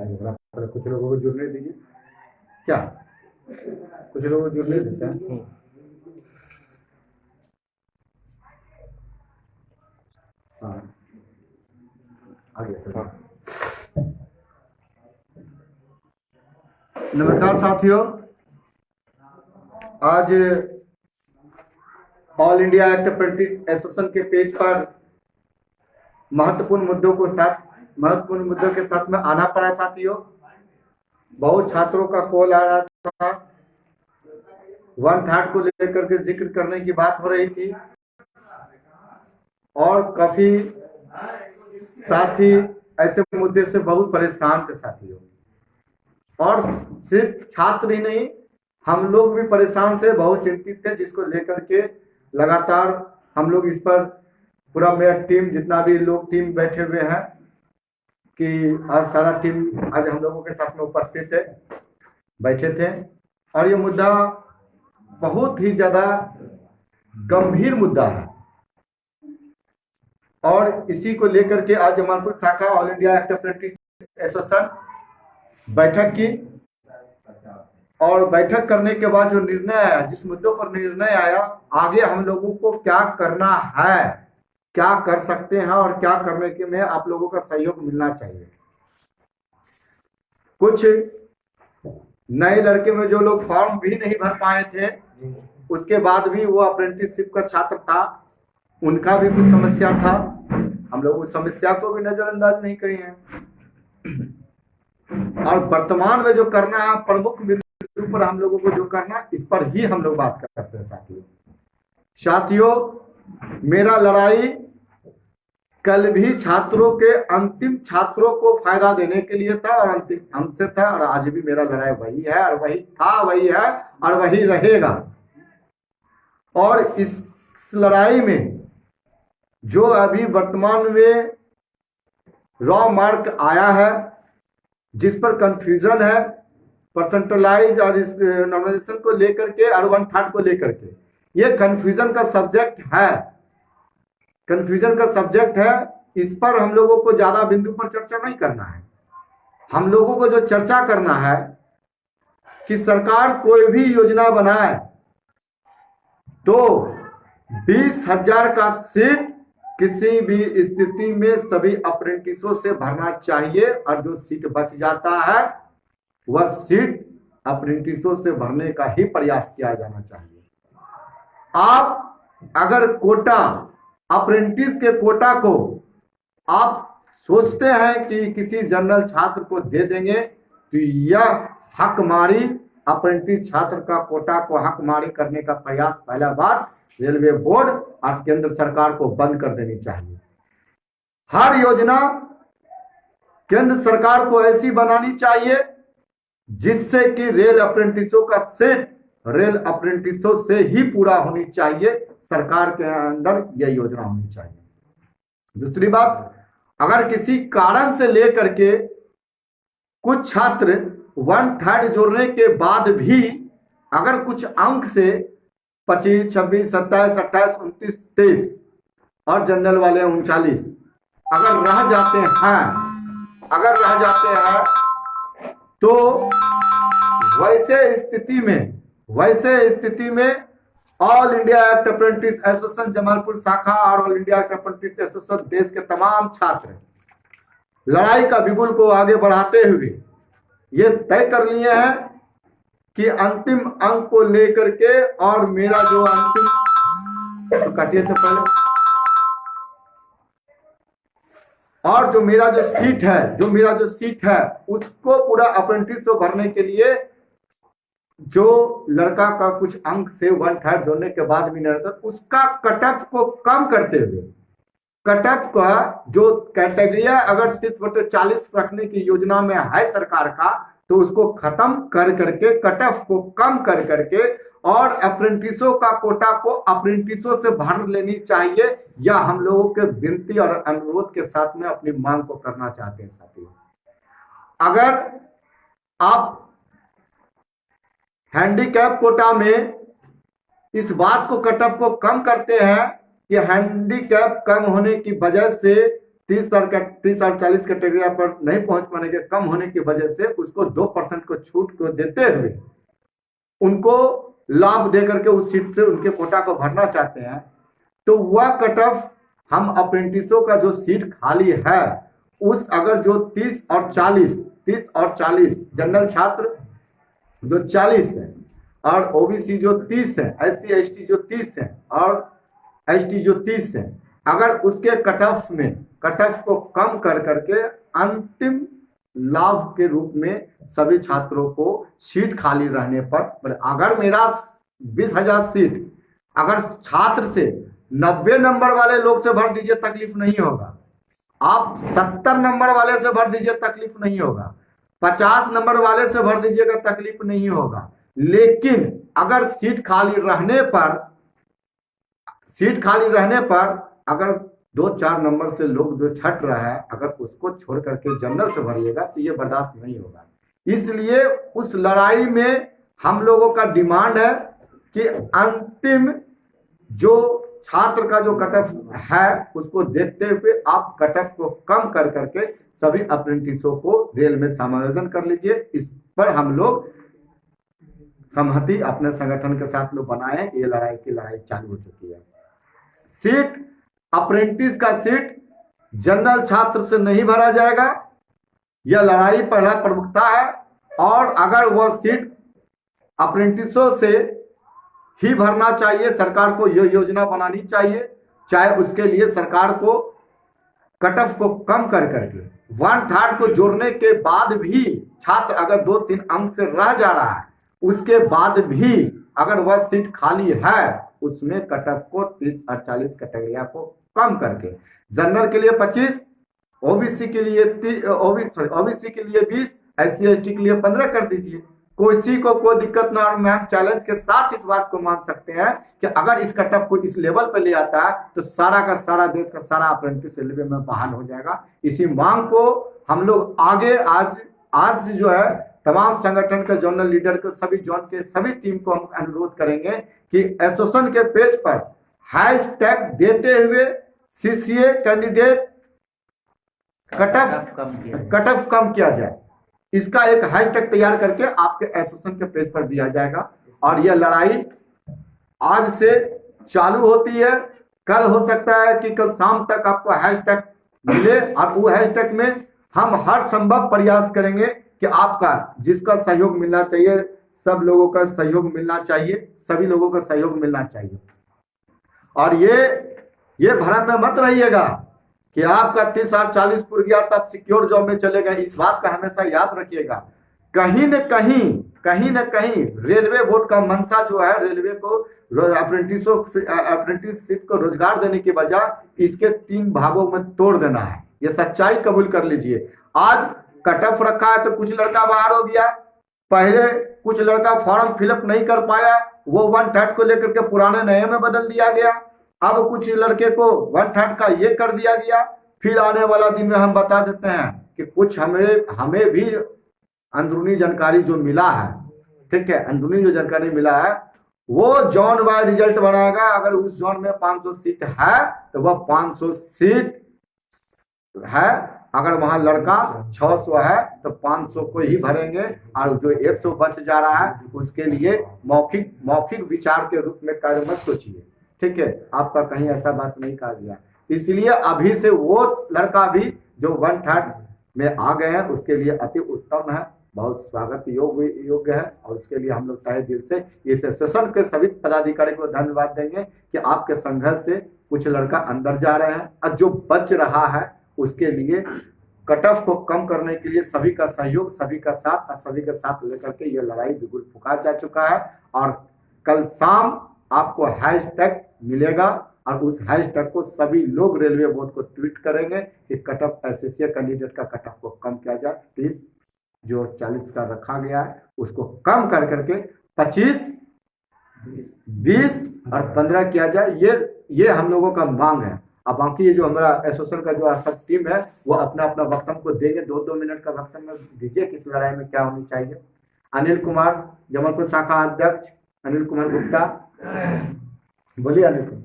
लड़ाई झगड़ा, कुछ लोगों को जुड़ने दीजिए। क्या कुछ लोगों को जुड़ने देते हैं? हाँ, आगे नमस्कार साथियों, आज all India act apprentice association के पेज पर महत्वपूर्ण मुद्दों के साथ में आना पड़ा साथियों। बहुत छात्रों का कॉल आ रहा था, 1/3 को लेकर के जिक्र करने की बात हो रही थी और काफी साथी ऐसे मुद्दे से बहुत परेशान थे साथियों। और सिर्फ छात्र ही नहीं, हम लोग भी परेशान थे, बहुत चिंतित थे, जिसको लेकर के लगातार हम लोग इस पर पूरा मेरा टीम, जितना भी लोग टीम बैठे हुए हैं कि आज सारा टीम आज हम लोगों के साथ में उपस्थित है, बैठे थे। और ये मुद्दा बहुत ही ज्यादा गंभीर मुद्दा है और इसी को लेकर के आज जमालपुर शाखा all India act apprentice association बैठक की और बैठक करने के बाद जो निर्णय आया, जिस मुद्दों पर निर्णय आया, आगे हम लोगों को क्या करना है, क्या कर सकते हैं और क्या करने के में आप लोगों का सहयोग मिलना चाहिए। कुछ नए लड़के में जो लोग फॉर्म भी नहीं भर पाए थे, उसके बाद भी वो अप्रेंटिसशिप का छात्र था, उनका भी कुछ समस्या था, हम लोग उस समस्या को भी नजरअंदाज नहीं करे हैं। और वर्तमान में जो करना है, प्रमुख बिंदु पर हम लोगों को जो करना, इस पर ही हम लोग बात करते हैं साथियों। मेरा लड़ाई कल भी छात्रों के, अंतिम छात्रों को फायदा देने के लिए था और अंतिम हमसे था, और आज भी मेरा लड़ाई वही है और वही था, वही है और वही रहेगा। और इस लड़ाई में जो अभी वर्तमान में रॉ मार्क आया है, जिस पर कंफ्यूजन है, परसेंटेलाइज और इस नॉर्मलाइजेशन को लेकर के और 1/3 को लेकर के, ये कंफ्यूजन का सब्जेक्ट है, कंफ्यूजन का सब्जेक्ट है। इस पर हम लोगों को ज्यादा बिंदु पर चर्चा नहीं करना है। हम लोगों को जो चर्चा करना है कि सरकार कोई भी योजना बनाए तो 20,000 का सीट किसी भी स्थिति में सभी अप्रेंटिसों से भरना चाहिए, और जो सीट बच जाता है वह सीट अप्रेंटिसों से भरने का ही प्रयास किया जाना चाहिए। आप अगर कोटा, अप्रेंटिस के कोटा को आप सोचते हैं कि किसी जनरल छात्र को दे देंगे, तो यह हकमारी, अप्रेंटिस छात्र का कोटा को हकमारी करने का प्रयास पहला बार रेलवे बोर्ड और केंद्र सरकार को बंद कर देनी चाहिए। हर योजना केंद्र सरकार को ऐसी बनानी चाहिए जिससे कि रेल अप्रेंटिसों का सीट रेल अप्रेंटिसों से ही पूरा होनी चाहिए। सरकार के अंदर यह योजना होनी चाहिए। दूसरी बात, अगर किसी कारण से लेकर के कुछ छात्र 1/3 जोड़ने के बाद भी अगर कुछ अंक से 25, 26, 27, 28, 29, 23 और जनरल वाले 39 अगर रह जाते हैं तो वैसे स्थिति में all India act apprentice association Jamalpur शाखा और all India act apprentice association देश के तमाम छात्र लड़ाई का बिगुल को आगे बढ़ाते हुए ये तय कर लिए हैं कि अंतिम अंक को लेकर के, और मेरा जो अंतिम तो काटिए तो पहले, और जो मेरा जो सीट है उसको पूरा अप्रेंटिस को भरने के लिए जो लड़का का कुछ अंक से 1/3 जोड़ने के बाद भी नहीं रहता, उसका कट ऑफ को कम करते हुए, कट ऑफ का जो कैटेगरी अगर 30/40 रखने की योजना में है सरकार का, तो उसको खत्म कर करके, कट ऑफ को कम कर करके और अप्रेंटिसों का कोटा को अप्रेंटिसों से भर लेनी चाहिए। या हम लोगों के विनती और अनुरोध के साथ में अपनी मांग को करना चाहते हैं साथियों। अगर आप हैंडीकैप कोटा में इस बात को, कट ऑफ को कम करते हैं कि हैंडीकैप कम होने की वजह से 30 और 40 कैटेगरी पर नहीं पहुंच पाने के कम होने की वजह से उसको 2% को छूट को देते हुए उनको लाभ देकर के उस सीट से उनके कोटा को भरना चाहते हैं। तो वह कट ऑफ हम अप्रेंटिसों का जो सीट खाली है उस अगर जो 30 और 40 जनरल छात्र जो 40 है और ओबीसी जो 30 है, एससी एसटी जो 30 है और एसटी जो 30 है, अगर उसके कट ऑफ को कम कर करके अंतिम लाभ के रूप में सभी छात्रों को सीट खाली रहने पर, अगर मेरा 20,000 सीट अगर छात्र से 90 नंबर वाले लोग से भर दीजिए तकलीफ नहीं होगा, आप 70 नंबर वाले से भर दीजिए तकलीफ नहीं होगा, 50 नंबर वाले से भर दीजिएगा तकलीफ नहीं होगा। लेकिन अगर सीट खाली रहने पर अगर 2-4 नंबर से लोग जो छट रहा है अगर उसको छोड़ करके जनरल से भरिएगा तो ये बर्दाश्त नहीं होगा। इसलिए उस लड़ाई में हम लोगों का डिमांड है कि अंतिम जो छात्र का जो कट ऑफ है उसको देखते हुए आप कट ऑफ को कम कर करके सभी अप्रेंटिसों को रेल में समायोजन कर लीजिए। इस पर हम लोग सहमति अपने संगठन के साथ लोग बनाए। ये लड़ाई चालू हो चुकी है। सीट अप्रेंटिस का सीट जनरल छात्र से नहीं भरा जाएगा, यह लड़ाई पहला प्रमुखता है। और अगर वह सीट अप्रेंटिसों से ही भरना चाहिए, सरकार को यह योजना बनानी चाहिए, चाहे उसके लिए सरकार को कट ऑफ को कम कर करके 1/3 को जोड़ने के बाद भी छात्र अगर 2-3 अंक से रह जा रहा है उसके बाद भी अगर वह सीट खाली है उसमें कट ऑफ को 30 और 40 कैटेगरिया को कम करके जनरल के लिए 25, ओबीसी के लिए 20, एससी एसटी के लिए 15 कर दीजिए। किसी को कोई दिक्कत ना। और मैम चैलेंज के साथ इस बात को मान सकते हैं कि अगर इस कट ऑफ को इस लेवल पर ले आता है तो सारा का सारा देश का सारा अप्रेंटिस रेलवे में बहाल हो जाएगा। इसी मांग को हम लोग आगे आज जो है तमाम संगठन के जोनल लीडर के सभी जोन के सभी टीम को हम अनुरोध करेंगे कि एसोसिएशन के पेज पर हैशटैग देते हुए सीसीए कैंडिडेट कट ऑफ कम किया जाए। इसका एक हैशटैग तैयार करके आपके एसोसिएशन के पेज पर दिया जाएगा। और यह लड़ाई आज से चालू होती है। कल हो सकता है कि कल शाम तक आपको हैशटैग मिले और वो हैशटैग में हम हर संभव प्रयास करेंगे कि आपका जिसका सहयोग मिलना चाहिए, सब लोगों का सहयोग मिलना चाहिए, सभी लोगों का सहयोग मिलना चाहिए। और ये भ्रम में मत रहिएगा कि आपका 30 और 40 पुर गया तब सिक्योर जॉब में चले गए। इस बात का हमेशा याद रखिएगा। कहीं न कहीं रेलवे बोर्ड का मंशा जो है रेलवे को अप्रेंटिसशिप को रोजगार देने की बजाय इसके 3 भागों में तोड़ देना है। ये सच्चाई कबूल कर लीजिए। आज कट ऑफ रखा है तो कुछ लड़का बाहर हो गया, पहले कुछ लड़का फॉर्म फिलअप नहीं कर पाया, वो 1/3 को लेकर के पुराने नए में बदल दिया गया। अब कुछ लड़के को 1/3 का ये कर दिया गया। फिर आने वाला दिन में हम बता देते हैं कि कुछ हमें भी अंदरूनी जानकारी जो मिला है, ठीक है, अंदरूनी जो जानकारी मिला है वो जोन वाइज रिजल्ट बनाएगा। अगर उस जोन में 500 सीट है तो वह 500 सीट है। अगर वहां लड़का 600 है तो 500 को ही भरेंगे और जो 100 बच जा रहा है उसके लिए मौखिक विचार के रूप में कार्य मत सोचिए, ठीक है। आपका कहीं ऐसा बात नहीं कहा गया। इसलिए अभी से वो लड़का भी जो 1/3 में आ गए हैं उसके लिए अति उत्तम है, बहुत स्वागत योग्य है। और उसके लिए हम लोग तहे दिल से इस सेशन के सभी पदाधिकारी को धन्यवाद देंगे कि आपके संघर्ष से कुछ लड़का अंदर जा रहे हैं और जो बच रहा है उसके लिए कट ऑफ को कम करने के लिए सभी का सहयोग, सभी का साथ और सभी के साथ लेकर के ये लड़ाई बिल्कुल फुका जा चुका है। और कल शाम आपको हैशटैग मिलेगा और उस हैशटैग को सभी लोग रेलवे बोर्ड को ट्वीट करेंगे कि कट ऑफ एसएससी कैंडिडेट का कट ऑफ को कम किया जाए। प्लीज जो 40 का रखा गया है उसको कम कर करके 25, 20 और 15 किया जाए। ये हम लोगों का मांग है। अब बाकी ये जो हमारा एसोसिएशन का जो सब टीम है वो अपना वक्तव्य को देंगे। 2-2 मिनट का वक्तव्य दीजिए किस लड़ाई में क्या होनी चाहिए। अनिल कुमार, जबलपुर शाखा अध्यक्ष अनिल कुमार गुप्ता, बोलिए अनिल कुमार।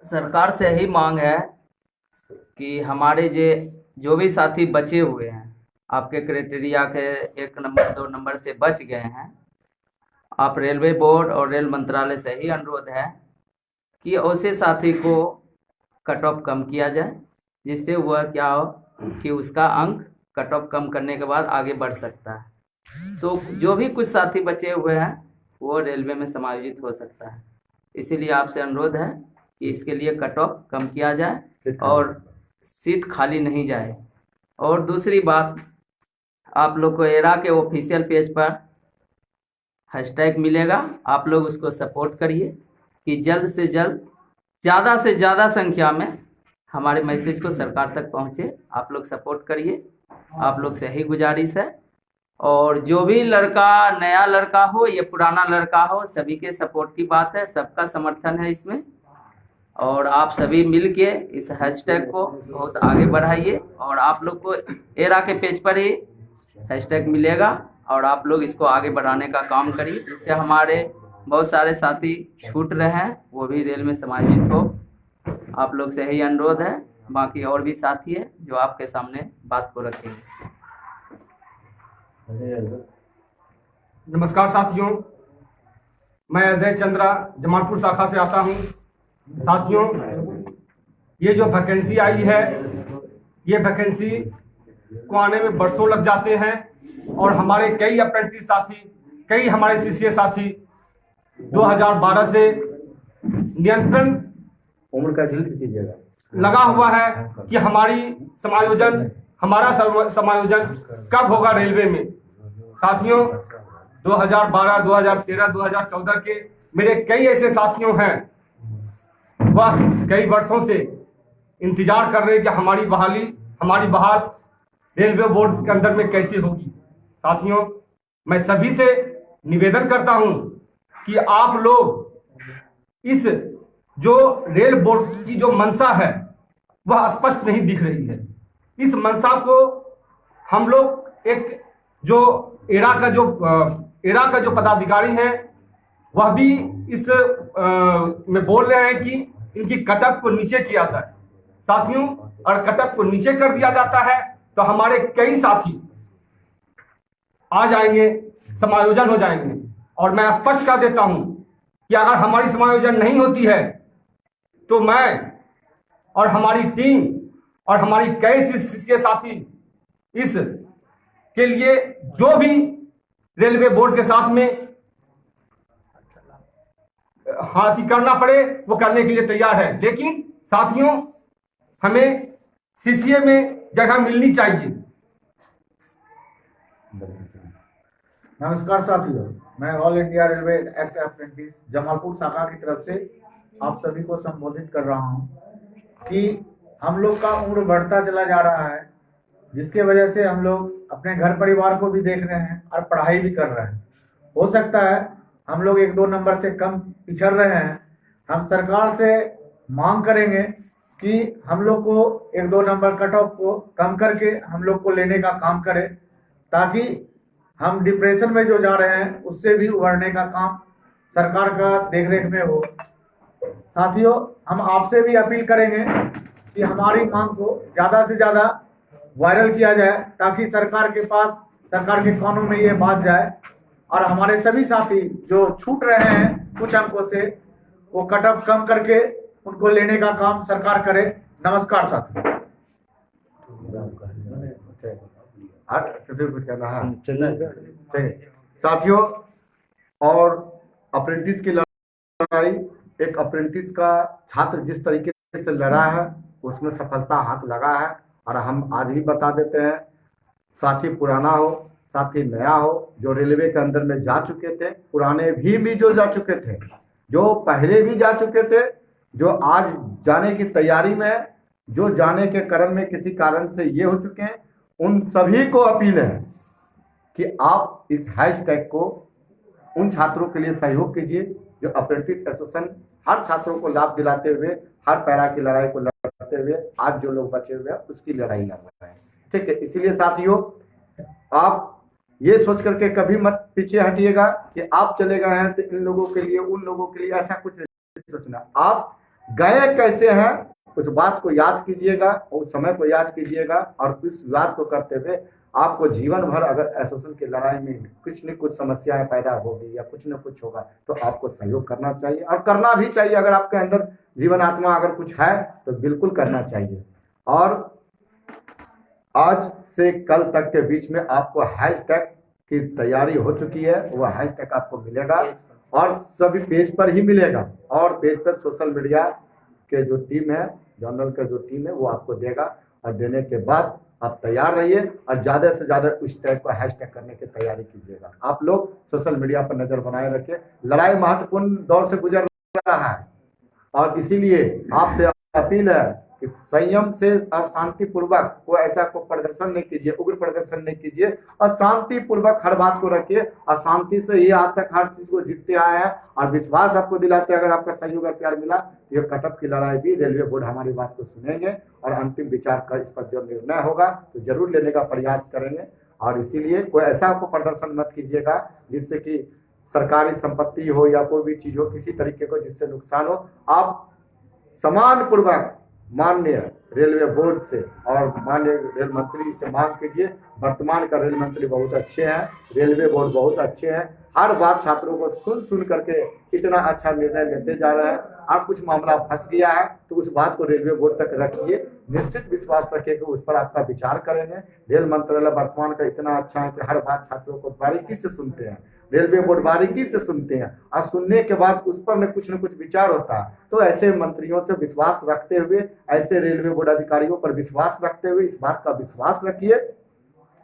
सरकार से यही मांग है कि हमारे जो भी साथी बचे हुए हैं, आपके क्राइटेरिया के 1 नंबर 2 नंबर से बच गए हैं, आप रेलवे बोर्ड और रेल मंत्रालय से ही अनुरोध है कि ऐसे साथी को कट ऑफ कम किया जाए, जिससे वह क्या हो कि उसका अंक कट ऑफ कम करने के बाद आगे बढ़ सकता है। तो जो भी कुछ साथी बचे हुए हैं वो रेलवे में समायोजित हो सकता है। इसीलिए आपसे अनुरोध है कि इसके लिए कट ऑफ कम किया जाए और सीट खाली नहीं जाए। और दूसरी बात, आप लोग को एरा के ऑफिशियल पेज पर हैशटैग मिलेगा, आप लोग उसको सपोर्ट करिए कि जल्द से जल्द ज़्यादा से ज़्यादा संख्या में हमारे मैसेज को सरकार तक पहुँचे। आप लोग सपोर्ट करिए, आप लोग से यही गुजारिश है। और जो भी लड़का, नया लड़का हो या पुराना लड़का हो, सभी के सपोर्ट की बात है, सबका समर्थन है इसमें। और आप सभी मिलके इस हैशटैग को बहुत आगे बढ़ाइए। और आप लोग को एरा के पेज पर ही हैशटैग मिलेगा और आप लोग इसको आगे बढ़ाने का काम करिए, जिससे हमारे बहुत सारे साथी छूट रहे हैं वो भी रेल में समायोजित हो। आप लोग से यही अनुरोध है। बाकी और भी साथी है जो आपके सामने बात को रखेंगे। नमस्कार साथियों, मैं अजय चंद्रा जमालपुर शाखा से आता हूं। साथियों, ये जो वैकेंसी आई है, ये वैकेंसी को आने में बरसों लग जाते हैं और हमारे कई अप्रेंटिस साथी, कई हमारे सीसीए साथी 2012 से नियंत्रण उम्र का कीजिएगा लगा हुआ है कि हमारा समायोजन कब होगा रेलवे में। साथियों, 2012, 2013, 2014 के मेरे कई ऐसे साथियों हैं, वह कई वर्षों से इंतजार कर रहे हैं कि हमारी बहाल रेलवे बोर्ड के अंदर में कैसे होगी। साथियों, मैं सभी से निवेदन करता हूं कि आप लोग इस जो रेल बोर्ड की जो मंशा है वह स्पष्ट नहीं दिख रही है। इस मंशा को हम लोग एक जो एरा का जो पदाधिकारी है वह भी इस में बोल रहे हैं कि इनकी कटअप को नीचे किया जाए। साथियों, और कटअप को नीचे कर दिया जाता है तो हमारे कई साथी आ जाएंगे, समायोजन हो जाएंगे। और मैं स्पष्ट कर देता हूं कि अगर हमारी समायोजन नहीं होती है तो मैं और हमारी टीम और हमारी कई शिष्य साथी इस के लिए जो भी रेलवे बोर्ड के साथ में हाथी करना पड़े वो करने के लिए तैयार है। लेकिन साथियों, हमें सीसीए में जगह मिलनी चाहिए। नमस्कार साथियों, मैं all India railway act apprentice Jamalpur शाखा की तरफ से आप सभी को संबोधित कर रहा हूं कि हम लोग का उम्र बढ़ता चला जा रहा है, जिसके वजह से हम लोग अपने घर परिवार को भी देख रहे हैं और पढ़ाई भी कर रहे हैं। हो सकता है हम लोग 1-2 नंबर से कम पिछड़ रहे हैं। हम सरकार से मांग करेंगे कि हम लोग को 1-2 नंबर कट ऑफ को कम करके हम लोग को लेने का काम करें, ताकि हम डिप्रेशन में जो जा रहे हैं उससे भी उभरने का काम सरकार का देखरेख में हो। साथियों, हम आपसे भी अपील करेंगे कि हमारी मांग को ज़्यादा से ज़्यादा वायरल किया जाए, ताकि सरकार के कानों में ये बात जाए और हमारे सभी साथी जो छूट रहे हैं कुछ अंकों से, वो कट ऑफ कम करके उनको लेने का काम सरकार करे। नमस्कार साथियों। साथियों, और अप्रेंटिस की लड़ाई, एक अप्रेंटिस का छात्र जिस तरीके से लड़ा है उसमें सफलता हाथ लगा है। और हम आज भी बता देते हैं, साथी पुराना हो, साथी नया हो, जो रेलवे के अंदर में जा चुके थे, पुराने भी जो जा चुके थे, जो पहले भी जा चुके थे, जो आज जाने की तैयारी में है, जो जाने के क्रम में किसी कारण से ये हो चुके हैं, उन सभी को अपील है कि आप इस हैशटैग को उन छात्रों के लिए सहयोग कीजिए जो अप्रेंटिस एसोसिएशन हर छात्रों को लाभ दिलाते हुए, हर पैरा की लड़ाई को लड़ते हुए आज जो लोग बचे हुए हैं उसकी लड़ाई लड़ रहे हैं। ठीक है, इसीलिए साथियों, आप ये सोच करके कभी मत पीछे हटिएगा कि आप चले गए हैं तो इन लोगों के लिए, उन लोगों के लिए, ऐसा कुछ नहीं सोचना। आप गए कैसे हैं उस बात को याद कीजिएगा, उस समय को याद कीजिएगा, और उस बात को करते हुए आपको जीवन भर अगर एसोसिएशन की लड़ाई में कुछ न कुछ समस्याएं पैदा होगी या कुछ न कुछ होगा तो आपको सहयोग करना चाहिए, और करना भी चाहिए। अगर आपके अंदर जीवन आत्मा अगर कुछ है तो बिल्कुल करना चाहिए। और आज से कल तक के बीच में आपको हैशटैग की तैयारी हो चुकी है, वह हैशटैग आपको मिलेगा और सभी पेज पर ही मिलेगा, और पेज पर सोशल मीडिया के जो टीम है, जर्नल का जो टीम है वो आपको देगा, और देने के बाद आप तैयार रहिए और ज़्यादा से ज़्यादा उस टैग को हैशटैग करने की तैयारी कीजिएगा। आप लोग सोशल मीडिया पर नज़र बनाए रखिए। लड़ाई महत्वपूर्ण दौर से गुजर रहा है, और इसीलिए आपसे अपील है कि संयम से और शांतिपूर्वक को ऐसा को प्रदर्शन नहीं कीजिए, उग्र प्रदर्शन नहीं कीजिए, और शांतिपूर्वक हर बात को रखिए, और शांति से ही आज तक हर चीज को जीतते आए हैं, और विश्वास आपको दिलाते हैं। अगर आपका सहयोग और प्यार मिला तो ये कटअप की लड़ाई भी रेलवे बोर्ड हमारी बात को सुनेंगे और अंतिम विचार कर इस पर जो निर्णय होगा तो जरूर लेने का प्रयास करेंगे। और इसीलिए कोई ऐसा आपको प्रदर्शन मत कीजिएगा जिससे कि सरकारी संपत्ति हो या कोई भी चीज हो, किसी तरीके को जिससे नुकसान हो। आप समान पूर्वक माननीय रेलवे बोर्ड से और माननीय रेल मंत्री से मांग कीजिए। वर्तमान का रेल मंत्री बहुत अच्छे हैं, रेलवे बोर्ड बहुत अच्छे हैं, हर बात छात्रों को सुन करके इतना अच्छा निर्णय लेते जा रहे हैं। और कुछ मामला फंस गया है तो उस बात को रेलवे बोर्ड तक रखिए, निश्चित विश्वास रखिए कि उस पर आपका विचार करेंगे। रेल मंत्रालय वर्तमान का इतना अच्छा है कि हर बात छात्रों को बारीकी से सुनते हैं, रेलवे बोर्ड बारीकी से सुनते हैं, और सुनने के बाद उस पर न कुछ विचार होता है। तो ऐसे मंत्रियों से विश्वास रखते हुए, ऐसे रेलवे बोर्ड अधिकारियों पर विश्वास रखते हुए इस बात का विश्वास रखिए।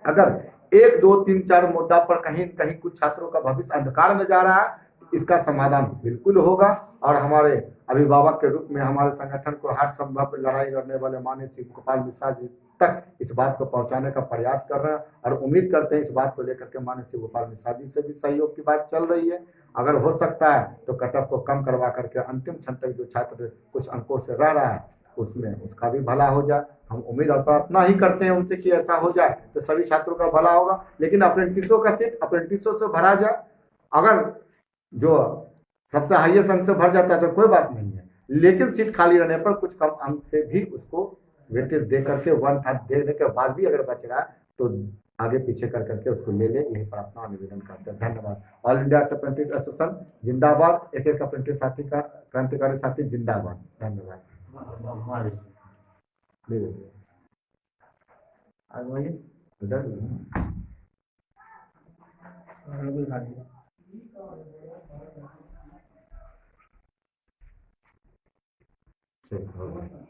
अगर 1, 2, 3, 4 मुद्दा पर कहीं कहीं कुछ छात्रों का भविष्य अंधकार में जा रहा है, इसका समाधान बिल्कुल होगा। और हमारे अभिभावक के रूप में हमारे संगठन को हर संभव लड़ाई लड़ने वाले माननीय शिव गोपाल मिश्रा जी तक इस बात को पहुंचाने का प्रयास कर रहे हैं, और उम्मीद करते हैं इस बात को लेकर के माननीय शिव गोपाल मिश्रा जी से भी सहयोग की बात चल रही है। अगर हो सकता है तो कटअप को कम करवा करके अंतिम क्षण तक जो छात्र कुछ अंकों से रह रहा है उसमें उसका भी भला हो जाए। हम उम्मीद और प्रार्थना ही करते हैं उनसे कि ऐसा हो जाए तो सभी छात्रों का भला होगा। लेकिन अप्रेंटिसों का सीट अप्रेंटिसों से भरा जाए, अगर जो सबसे हाईएस्ट अंक से भर जाता है तो कोई बात नहीं है, लेकिन सीट खाली रहने पर कुछ कम अंक से भी उसको वेटेज दे करके 1/3 देने के बाद भी अगर बच रहा है तो आगे पीछे कर करके उसको ले ले, यही प्रार्थना निवेदन करते हैं। धन्यवाद। ऑल इंडिया अप्रेंटिस एसोसिएशन जिंदाबाद। एक एक अप्रेंटिस साथी का क्रांतिकारी साथी जिंदाबाद। धन्यवाद। ठीक हो गया।